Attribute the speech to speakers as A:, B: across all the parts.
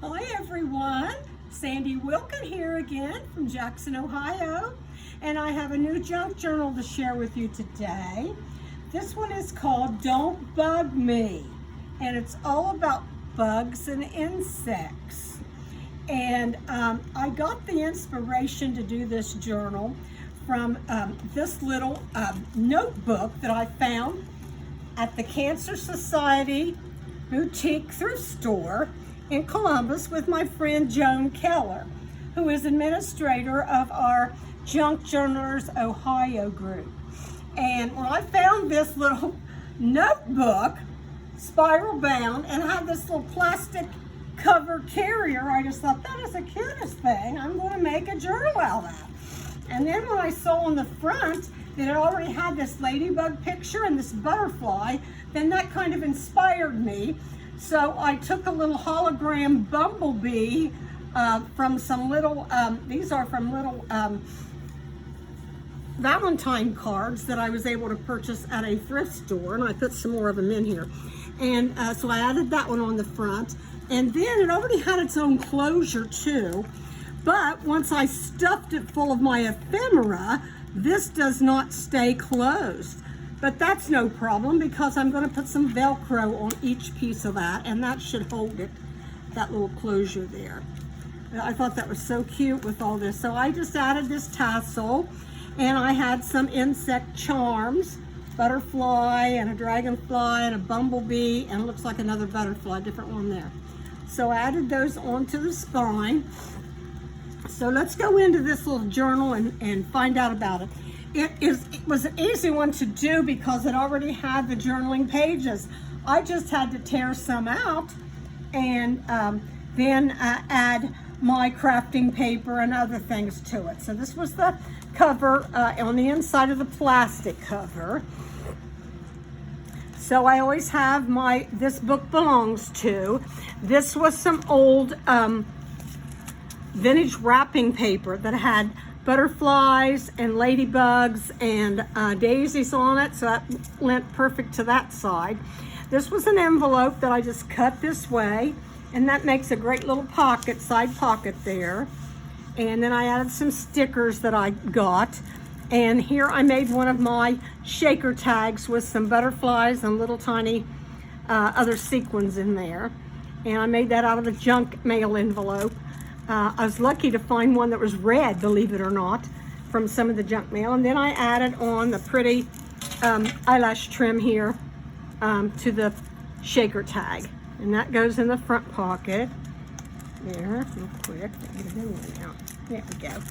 A: Hi everyone, Sandy Wilkin here again from Jackson, Ohio, and I have a new junk journal to share with you today. This one is called Don't Bug Me, and it's all about bugs and insects. And I got the inspiration to do this journal from this little notebook that I found at the Cancer Society boutique thrift store in Columbus with my friend Joan Keller, who is administrator of our Junk Journalers Ohio group. And when I found this little notebook, spiral bound, and had this little plastic cover carrier, I just thought, that is the cutest thing. I'm going to make a journal out of that. And then when I saw on the front that it already had this ladybug picture and this butterfly, then that kind of inspired me. So I took a little hologram bumblebee from some little, these are from little Valentine cards that I was able to purchase at a thrift store, and I put some more of them in here. And so I added that one on the front. And then it already had its own closure too. But once I stuffed it full of my ephemera, this does not stay closed. But that's no problem because I'm going to put some Velcro on each piece of that, and that should hold it, that little closure there. I thought that was so cute with all this. So I just added this tassel, and I had some insect charms, butterfly and a dragonfly and a bumblebee, and it looks like another butterfly, different one there. So I added those onto the spine. So let's go into this little journal and find out about it. It was an easy one to do because it already had the journaling pages. I just had to tear some out and then add my crafting paper and other things to it. So this was the cover on the inside of the plastic cover. So I always have this book belongs to. This was some old vintage wrapping paper that had butterflies and ladybugs and daisies on it, so that lent perfect to that side. This was an envelope that I just cut this way, and that makes a great little pocket, side pocket there. And then I added some stickers that I got, and here I made one of my shaker tags with some butterflies and little tiny other sequins in there. And I made that out of a junk mail envelope. I was lucky to find one that was red, believe it or not, from some of the junk mail. And then I added on the pretty eyelash trim here to the shaker tag. And that goes in the front pocket. There, real quick. Get it in there now. There we go.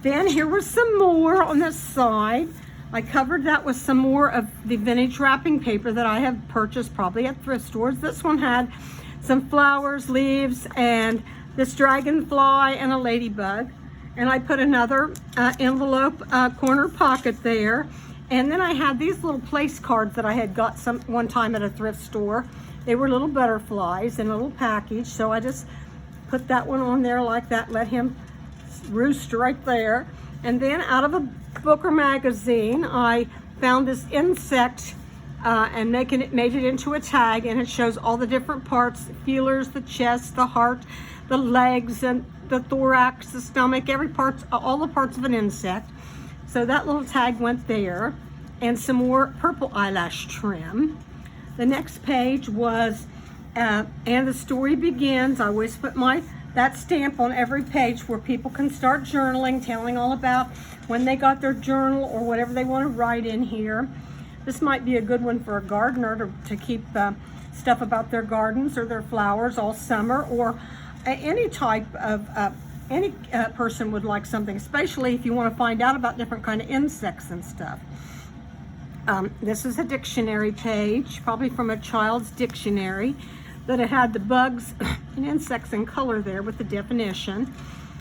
A: Then here was some more on this side. I covered that with some more of the vintage wrapping paper that I have purchased probably at thrift stores. This one had some flowers, leaves, and this dragonfly and a ladybug. And I put another envelope corner pocket there. And then I had these little place cards that I had got one time at a thrift store. They were little butterflies in a little package. So I just put that one on there like that, let him roost right there. And then out of a book or magazine, I found this insect and made it into a tag, and it shows all the different parts, the feelers, the chest, the heart, the legs, and the thorax, the stomach, all the parts of an insect. So that little tag went there, and some more purple eyelash trim. The next page was, and the story begins. I always put that stamp on every page where people can start journaling, telling all about when they got their journal or whatever they want to write in here. This might be a good one for a gardener to keep stuff about their gardens or their flowers all summer, or any type of, any person would like something, especially if you want to find out about different kind of insects and stuff. This is a dictionary page, probably from a child's dictionary, that it had the bugs and insects in color there with the definition.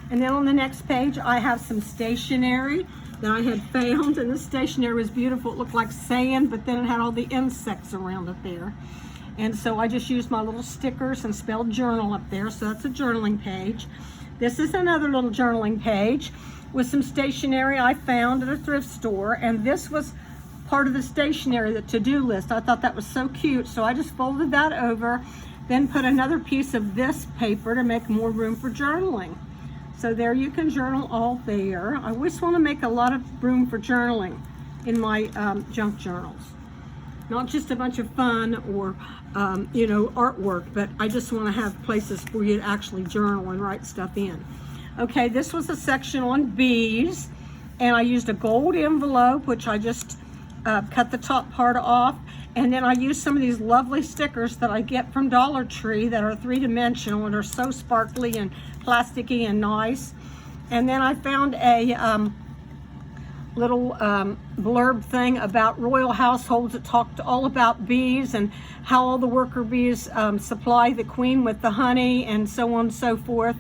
A: And then on the next page, I have some stationery that I had found, and the stationery was beautiful. It looked like sand, but then it had all the insects around it there. And so I just used my little stickers and spelled journal up there, so that's a journaling page. This is another little journaling page with some stationery I found at a thrift store, and this was part of the stationery, the to-do list. I thought that was so cute, so I just folded that over. then put another piece of this paper to make more room for journaling. So there you can journal all there. I always want to make a lot of room for journaling in my junk journals. Not just a bunch of fun or, you know, artwork, but I just want to have places for you to actually journal and write stuff in. Okay, this was a section on bees, and I used a gold envelope, which I just cut the top part off, and then I used some of these lovely stickers that I get from Dollar Tree that are three-dimensional and are so sparkly and plasticky and nice. And then I found a little blurb thing about Royal Households that talked all about bees and how all the worker bees supply the queen with the honey and so on and so forth.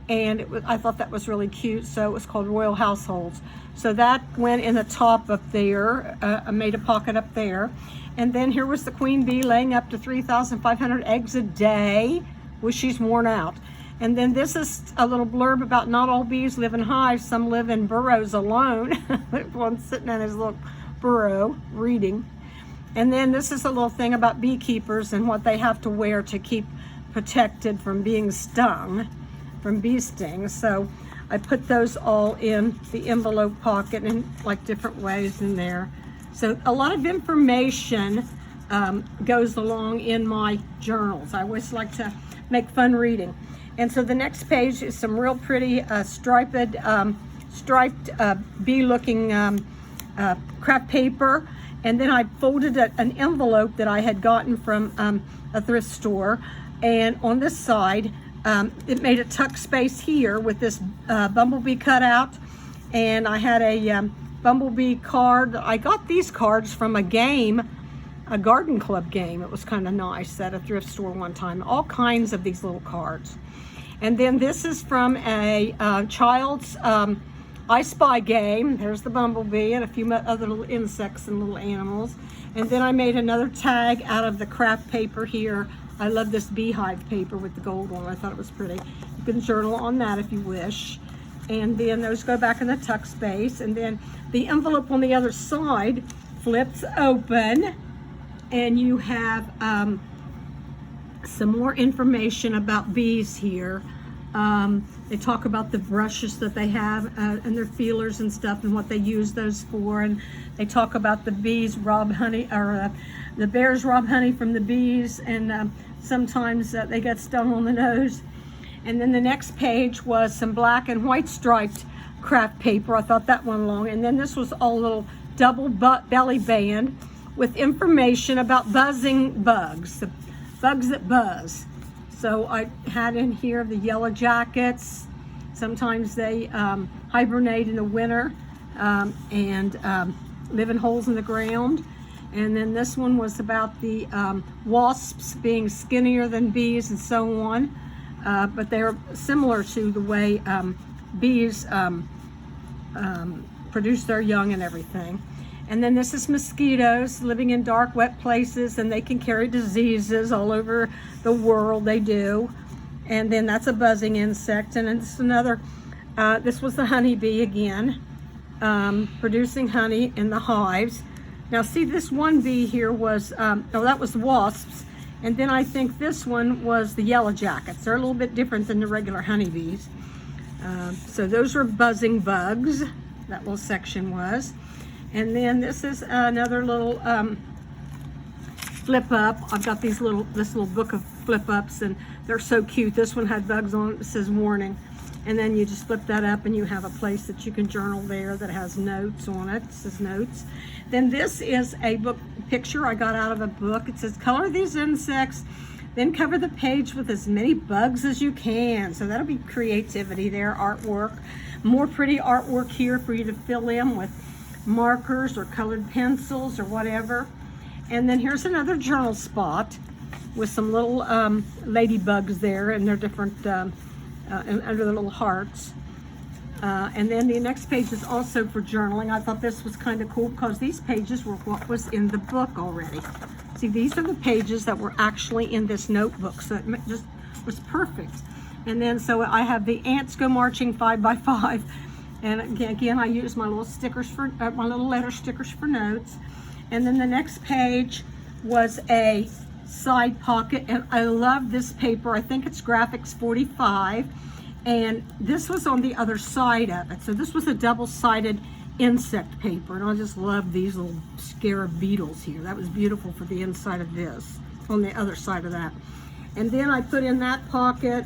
A: And I thought that was really cute, so it was called Royal Households. So that went in the top up there. I made a pocket up there. And then here was the queen bee laying up to 3,500 eggs a day, which she's worn out. And then this is a little blurb about not all bees live in hives. Some live in burrows alone. One's sitting in his little burrow reading. And then this is a little thing about beekeepers and what they have to wear to keep protected from being stung, from bee stings. So I put those all in the envelope pocket in like different ways in there. So a lot of information goes along in my journals. I always like to make fun reading. And so the next page is some real pretty striped bee-looking craft paper. And then I folded an envelope that I had gotten from a thrift store. And on this side, it made a tuck space here with this bumblebee cutout. And I had a bumblebee card. I got these cards from a game, a garden club game. It was kind of nice at a thrift store one time. All kinds of these little cards. And then this is from a child's I Spy game. There's the bumblebee and a few other little insects and little animals. And then I made another tag out of the craft paper here. I love this beehive paper with the gold one. I thought it was pretty. You can journal on that if you wish. And then those go back in the tuck space. And then the envelope on the other side flips open, and you have some more information about bees here. They talk about the brushes that they have and their feelers and stuff and what they use those for. And they talk about the bees rob honey, or the bears rob honey from the bees, and sometimes they get stung on the nose. And then the next page was some black and white striped craft paper. I thought that one long. And then this was all a little double belly band with information about buzzing bugs, the bugs that buzz. So I had in here the yellow jackets. Sometimes they hibernate in the winter and live in holes in the ground. And then this one was about the wasps being skinnier than bees and so on. But they're similar to the way bees produce their young and everything. And then this is mosquitoes living in dark, wet places, and they can carry diseases all over the world. They do. And then that's a buzzing insect. And it's another, this was the honeybee again, producing honey in the hives. Now see, this one bee here was, oh, that was the wasps. And then I think this one was the yellow jackets. They're a little bit different than the regular honeybees. So those were buzzing bugs, that little section was. And then this is another little flip up. I've got this little book of flip ups, and they're so cute. This one had bugs on it. It says warning. And then you just flip that up and you have a place that you can journal there that has notes on it. It says notes. Then this is a book picture I got out of a book. It says color these insects, then cover the page with as many bugs as you can. So that'll be creativity there, artwork. More pretty artwork here for you to fill in with markers or colored pencils or whatever. And then here's another journal spot with some little ladybugs there, and they're different under the little hearts. And then the next page is also for journaling. I thought this was kind of cool because these pages were what was in the book already. See, these are the pages that were actually in this notebook, so it just was perfect. And then so I have the ants go marching 5x5. And again, I use my little stickers for my little letter stickers for notes. And then the next page was a side pocket, and I love this paper. I think it's Graphics 45, and this was on the other side of it. So this was a double-sided insect paper, and I just love these little scarab beetles here. That was beautiful for the inside of this, on the other side of that. And then I put in that pocket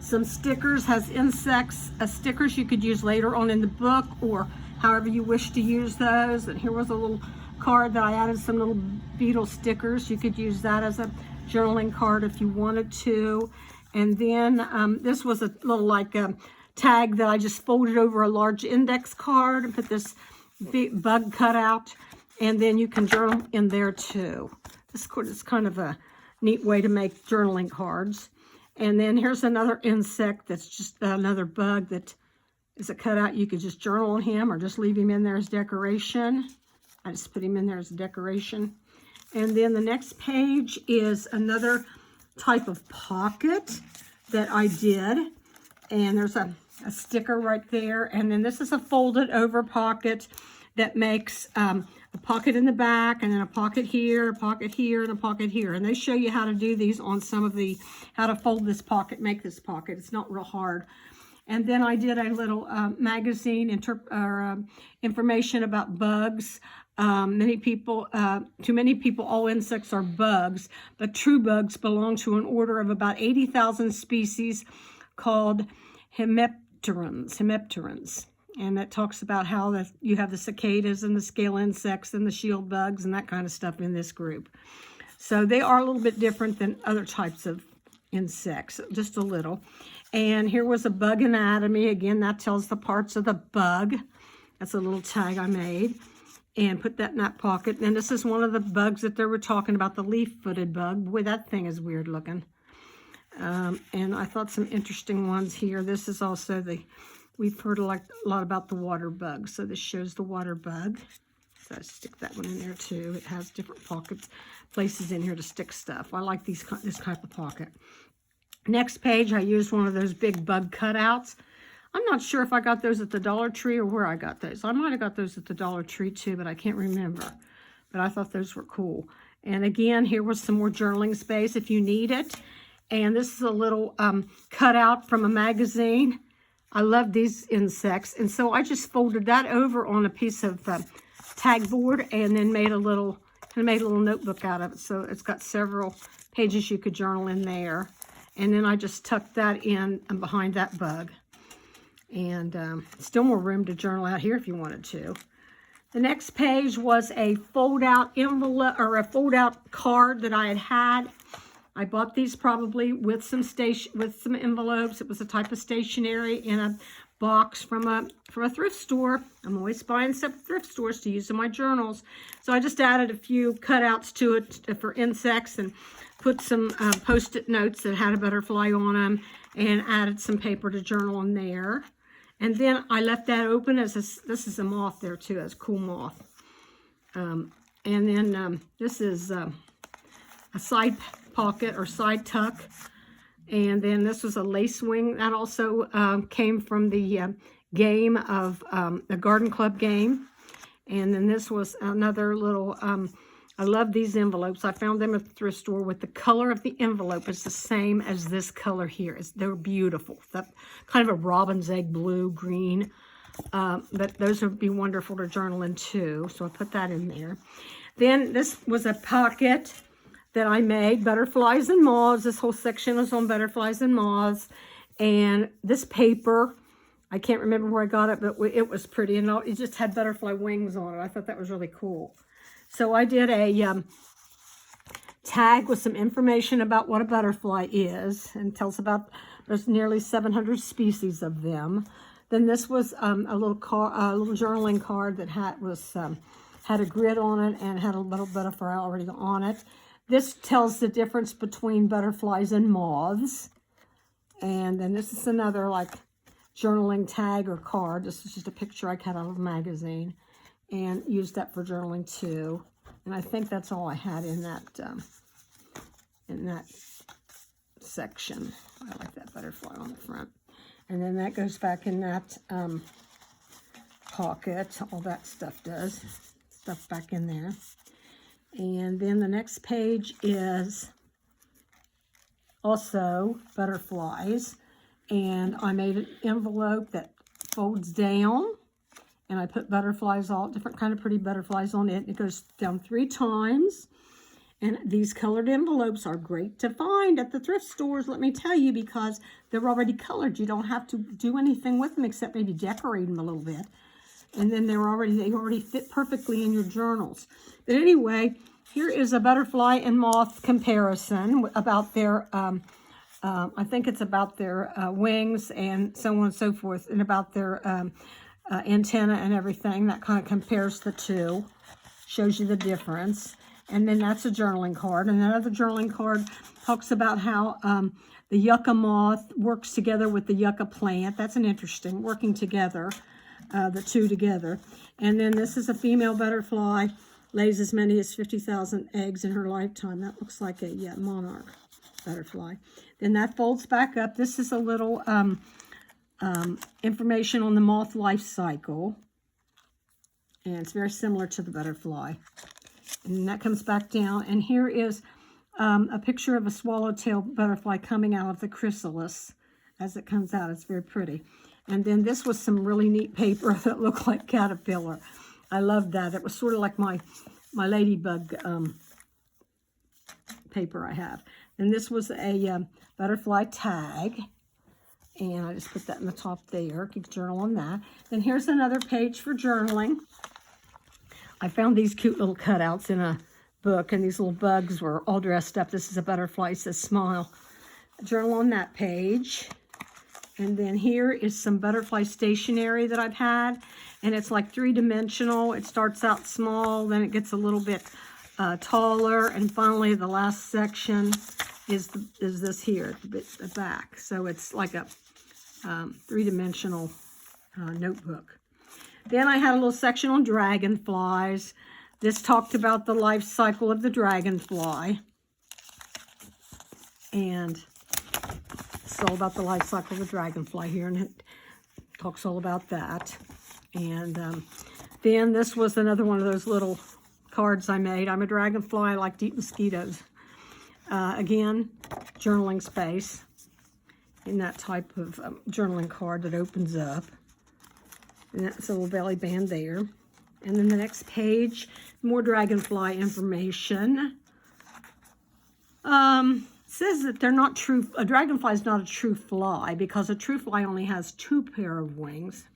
A: some stickers, has insects, stickers you could use later on in the book or however you wish to use those. And here was a little card that I added some little beetle stickers. You could use that as a journaling card if you wanted to. And then this was a little like tag that I just folded over a large index card and put this big bug cutout, and then you can journal in there too. This is kind of a neat way to make journaling cards. And then here's another insect that's just another bug that is a cutout. You could just journal on him or just leave him in there as decoration. I just put him in there as decoration. And then the next page is another type of pocket that I did. And there's a sticker right there. And then this is a folded over pocket that makes a pocket in the back, and then a pocket here, a pocket here, and a pocket here. And they show you how to do these on some of the, how to fold this pocket, make this pocket. It's not real hard. And then I did a little magazine information about bugs. To many people, all insects are bugs, but true bugs belong to an order of about 80,000 species called hemipterans. And that talks about how you have the cicadas and the scale insects and the shield bugs and that kind of stuff in this group. So they are a little bit different than other types of insects, just a little. And here was a bug anatomy. Again, that tells the parts of the bug. That's a little tag I made and put that in that pocket. And this is one of the bugs that they were talking about, the leaf-footed bug. Boy, that thing is weird looking. And I thought some interesting ones here. This is also we've heard a lot about the water bug. So this shows the water bug. So I stick that one in there too. It has different pockets, places in here to stick stuff. I like this type of pocket. Next page, I used one of those big bug cutouts. I'm not sure if I got those at the Dollar Tree or where I got those. I might have got those at the Dollar Tree too, but I can't remember. But I thought those were cool. And again, here was some more journaling space if you need it. And this is a little cutout from a magazine. I love these insects. And so I just folded that over on a piece of tag board and then made a little notebook out of it. So it's got several pages you could journal in there. And then I just tucked that in behind that bug. And still more room to journal out here if you wanted to. The next page was a fold-out envelope or a fold-out card that I had. I bought these probably with some envelopes. It was a type of stationery in a box from a thrift store. I'm always buying stuff at thrift stores to use in my journals. So I just added a few cutouts to it for insects and put some Post-it notes that had a butterfly on them and added some paper to journal in there. And then I left that open as this is a moth there too, as a cool moth. And then this is a side pocket or side tuck. And then this was a lace wing that also came from the game of the Garden Club game. And then this was another little, I love these envelopes. I found them at the thrift store with the color of the envelope is the same as this color here. They're beautiful. That kind of a robin's egg blue, green. But those would be wonderful to journal in too. So I put that in there. Then this was a pocket that I made, butterflies and moths. This whole section was on butterflies and moths. And this paper, I can't remember where I got it, but it was pretty. And it just had butterfly wings on it. I thought that was really cool. So I did a tag with some information about what a butterfly is and tells about there's nearly 700 species of them. Then this was a little journaling card that had a grid on it and had a little butterfly already on it. This tells the difference between butterflies and moths. And then this is another like journaling tag or card. This is just a picture I cut out of a magazine and used that for journaling too. And I think that's all I had in that section. I like that butterfly on the front. And then that goes back in that pocket. All that stuff does. Stuff back in there. And then the next page is also butterflies. And I made an envelope that folds down. And I put butterflies, all different kind of pretty butterflies on it. It goes down 3 times. And these colored envelopes are great to find at the thrift stores, let me tell you, because they're already colored. You don't have to do anything with them except maybe decorate them a little bit. And then they already fit perfectly in your journals. But anyway, here is a butterfly and moth comparison about their, I think it's about their wings and so on and so forth, and about their antenna and everything. That kind of compares the two, shows you the difference. And then that's a journaling card. And another journaling card talks about how the yucca moth works together with the yucca plant. That's an interesting, working together, the two together. And then this is a female butterfly, lays as many as 50,000 eggs in her lifetime. That looks like a monarch butterfly. Then that folds back up. This is a little information on the moth life cycle. And it's very similar to the butterfly. And that comes back down. And here is a picture of a swallowtail butterfly coming out of the chrysalis as it comes out. It's very pretty. And then this was some really neat paper that looked like caterpillar. I loved that. It was sort of like my ladybug paper I have. And this was a butterfly tag. And I just put that in the top there. You can journal on that. Then here's another page for journaling. I found these cute little cutouts in a book, and these little bugs were all dressed up. This is a butterfly, it says smile. Journal on that page. And then here is some butterfly stationery that I've had, and it's like 3-dimensional. It starts out small, then it gets a little bit taller, and finally the last section is this here, the back. So it's like a 3-dimensional notebook. Then I had a little section on dragonflies. This talked about the life cycle of the dragonfly. And it's all about the life cycle of the dragonfly here, and it talks all about that. And then this was another one of those little cards I made. I'm a dragonfly, I like to eat mosquitoes. Again, journaling space in that type of journaling card that opens up. And that's a little belly band there. And then the next page, more dragonfly information. Says that they're not true, a dragonfly is not a true fly, because a true fly only has 2 pair of wings.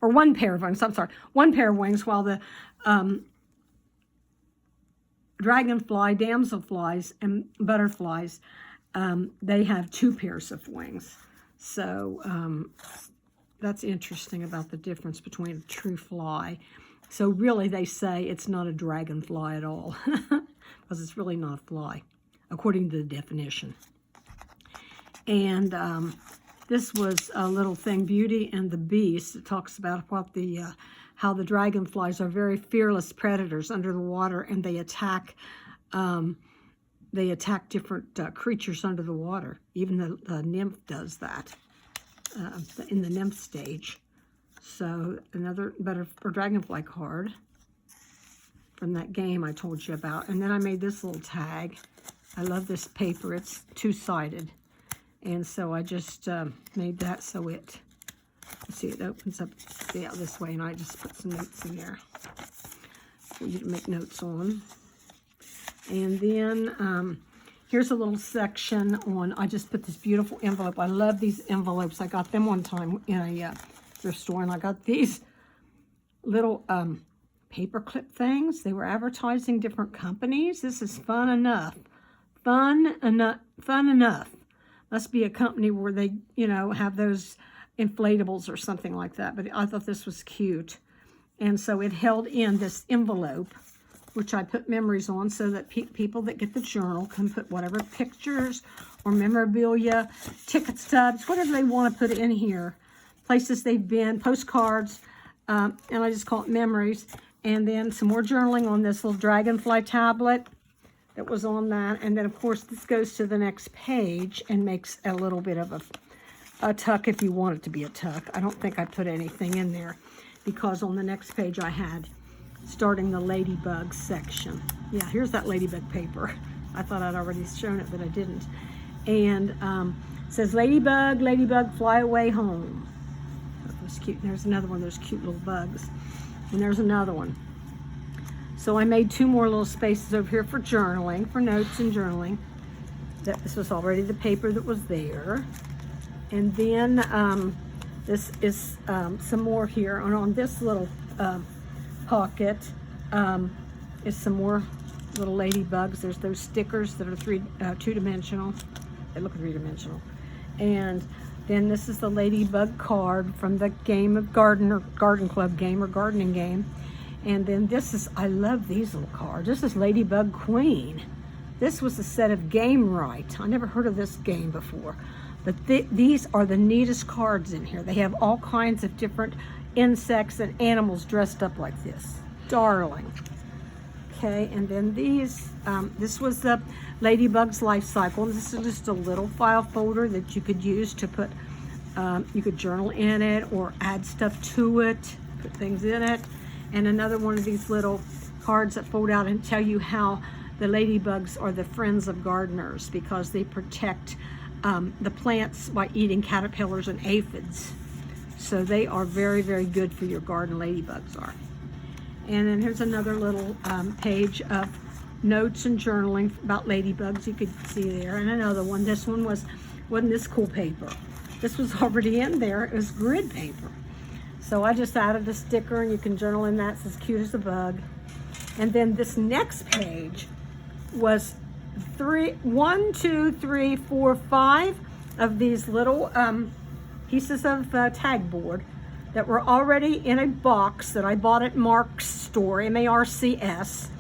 A: Or 1 pair of wings, I'm sorry, 1 pair of wings, while the dragonfly, damselflies, and butterflies, they have 2 pairs of wings. So that's interesting about the difference between a true fly. So really they say it's not a dragonfly at all, because it's really not a fly, according to the definition. And this was a little thing, Beauty and the Beast. It talks about what how the dragonflies are very fearless predators under the water, and they attack different creatures under the water. Even the nymph does that in the nymph stage. So another dragonfly card from that game I told you about. And then I made this little tag. I love this paper. It's 2-sided. And so I just made that so it, see, it opens up this way, and I just put some notes in there for you to make notes on. And then here's a little section on, I just put this beautiful envelope. I love these envelopes. I got them one time in a thrift store, and I got these little paper clip things. They were advertising different companies. This is Fun Enough. Fun Enough. Must be a company where they, have those inflatables or something like that. But I thought this was cute. And so it held in this envelope, which I put memories on, so that people that get the journal can put whatever pictures or memorabilia, ticket stubs, whatever they want to put in here. Places they've been, postcards, and I just call it memories. And then some more journaling on this little dragonfly tablet that was on that. And then, of course, this goes to the next page and makes a little bit of a tuck if you want it to be a tuck. I don't think I put anything in there, because on the next page I had starting the ladybug section. Yeah, here's that ladybug paper. I thought I'd already shown it, but I didn't. And it says, ladybug, ladybug, fly away home. That was cute. There's another one, those cute little bugs. And there's another one. So I made 2 more little spaces over here for journaling, for notes and journaling. This was already the paper that was there. And then this is some more here. And on this little pocket is some more little ladybugs. There's those stickers that are 2-dimensional. They look 3-dimensional. And then this is the ladybug card from the game of garden club game or gardening game. And then this is, I love these little cards. This is Ladybug Queen. This was a set of Game Right. I never heard of this game before. But these are the neatest cards in here. They have all kinds of different insects and animals dressed up like this. Darling. Okay, and then these, this was the Ladybug's Life Cycle. This is just a little file folder that you could use to put, you could journal in it or add stuff to it, put things in it. And another one of these little cards that fold out and tell you how the ladybugs are the friends of gardeners because they protect the plants by eating caterpillars and aphids. So they are very, very good for your garden, ladybugs are. And then here's another little page of notes and journaling about ladybugs you could see there. And another one, this one wasn't this cool paper. This was already in there, it was grid paper. So I just added a sticker and you can journal in that. It's as cute as a bug. And then this next page was 1, 2, 3, 4, 5 of these little pieces of tag board that were already in a box that I bought at Mark's store, M-A-R-C-S.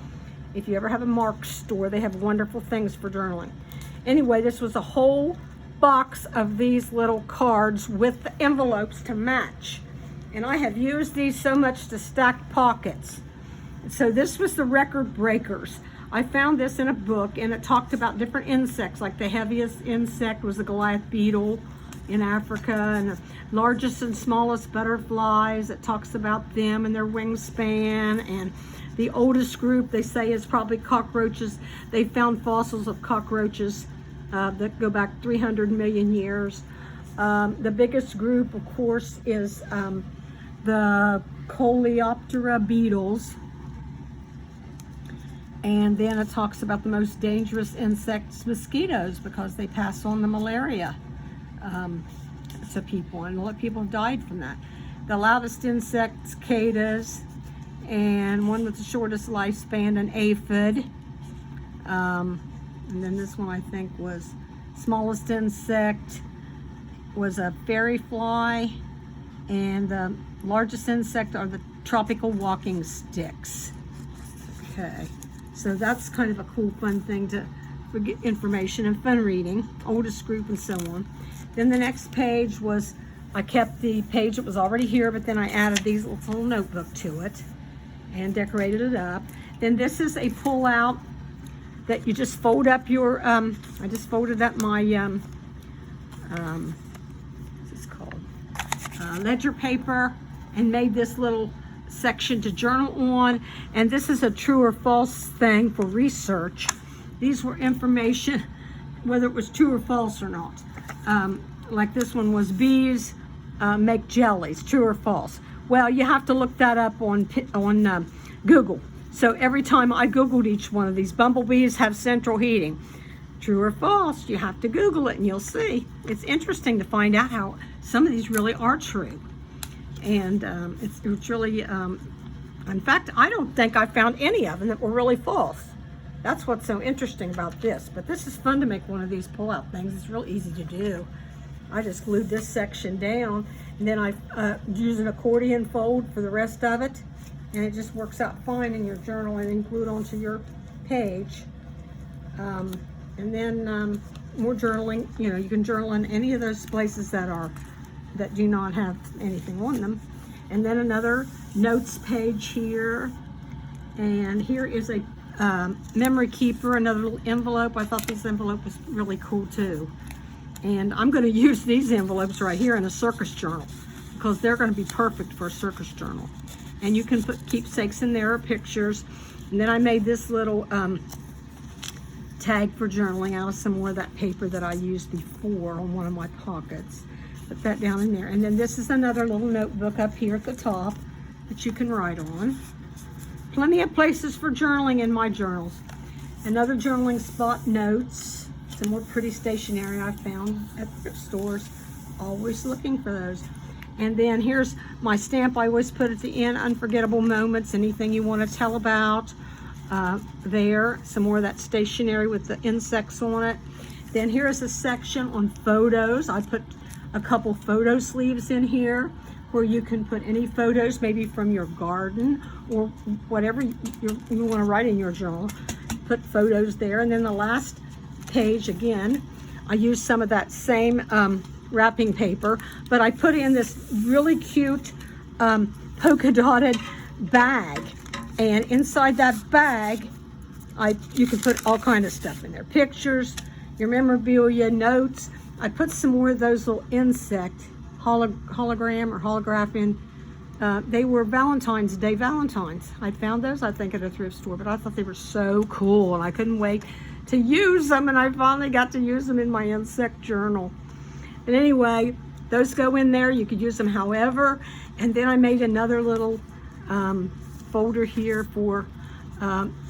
A: If you ever have a Mark's store, they have wonderful things for journaling. Anyway, this was a whole box of these little cards with the envelopes to match. And I have used these so much to stack pockets. So this was the record breakers. I found this in a book and it talked about different insects, like the heaviest insect was the Goliath beetle in Africa, and the largest and smallest butterflies. It talks about them and their wingspan, and the oldest group they say is probably cockroaches. They found fossils of cockroaches that go back 300 million years. The biggest group, of course, is the Coleoptera beetles. And then it talks about the most dangerous insects, mosquitoes, because they pass on the malaria to people, and a lot of people have died from that. The loudest insect, cicadas, and one with the shortest lifespan, an aphid. And then this one I think was smallest insect was a fairy fly, and the largest insect are the tropical walking sticks. Okay, so that's kind of a cool, fun thing to get information and fun reading, oldest group and so on. Then the next page was, I kept the page that was already here, but then I added these little notebook to it and decorated it up. Then this is a pull out that you just fold up your, I just folded up my, what's this called? Ledger paper, and made this little section to journal on. And this is a true or false thing for research. These were information, whether it was true or false or not. Like this one was, bees make jellies, true or false. Well, you have to look that up on Google. So every time I Googled each one of these, bumblebees have central heating. True or false? You have to Google it and you'll see. It's interesting to find out how some of these really are true. And it's really, in fact, I don't think I found any of them that were really false. That's what's so interesting about this. But this is fun to make one of these pull-out things. It's real easy to do. I just glued this section down, and then I use an accordion fold for the rest of it, and it just works out fine in your journal and then glue it onto your page. And then more journaling. You know, you can journal in any of those places that do not have anything on them. And then another notes page here, and here is a memory keeper, another little envelope. I thought this envelope was really cool too. And I'm going to use these envelopes right here in a circus journal because they're going to be perfect for a circus journal. And you can put keepsakes in there or pictures. And then I made this little tag for journaling out of some more of that paper that I used before on one of my pockets. Put that down in there. And then this is another little notebook up here at the top that you can write on. Plenty of places for journaling in my journals. Another journaling spot, notes. Some more pretty stationery I found at thrift stores. Always looking for those. And then here's my stamp I always put at the end, unforgettable moments, anything you want to tell about. There, some more of that stationery with the insects on it. Then here's a section on photos. I put a couple photo sleeves in here where you can put any photos, maybe from your garden or whatever you want to write in your journal. Put photos there. And then the last page, again, I used some of that same wrapping paper, but I put in this really cute polka dotted bag. And inside that bag, you can put all kind of stuff in there. Pictures, your memorabilia, notes. I put some more of those little insect hologram or holograph in. They were Valentine's Day Valentines. I found those, I think, at a thrift store, but I thought they were so cool and I couldn't wait to use them, and I finally got to use them in my insect journal. But anyway, those go in there. You could use them however. And then I made another little folder here for,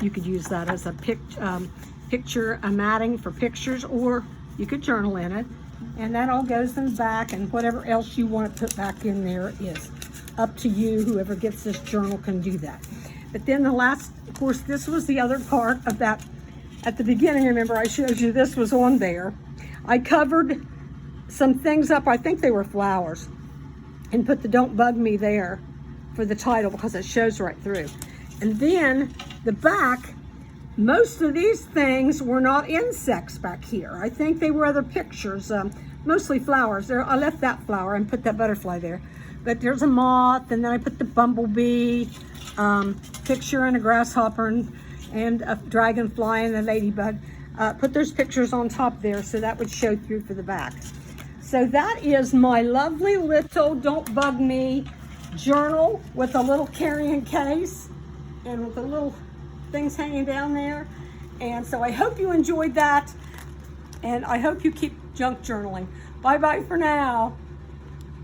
A: you could use that as a picture, a matting for pictures, or you could journal in it. And that all goes in the back, and whatever else you want to put back in there is up to you. Whoever gets this journal can do that. But then the last, of course, this was the other part of that. At the beginning, remember I showed you this was on there. I covered some things up, I think they were flowers, and put the "Don't Bug Me" there for the title because it shows right through. And then the back, most of these things were not insects back here. I think they were other pictures, mostly flowers. There, I left that flower and put that butterfly there. But there's a moth, and then I put the bumblebee picture and a grasshopper and a dragonfly and a ladybug. Put those pictures on top there so that would show through for the back. So that is my lovely little "Don't Bug Me" journal with a little carrying case and with the little things hanging down there. And so I hope you enjoyed that, and I hope you keep junk journaling. Bye bye for now.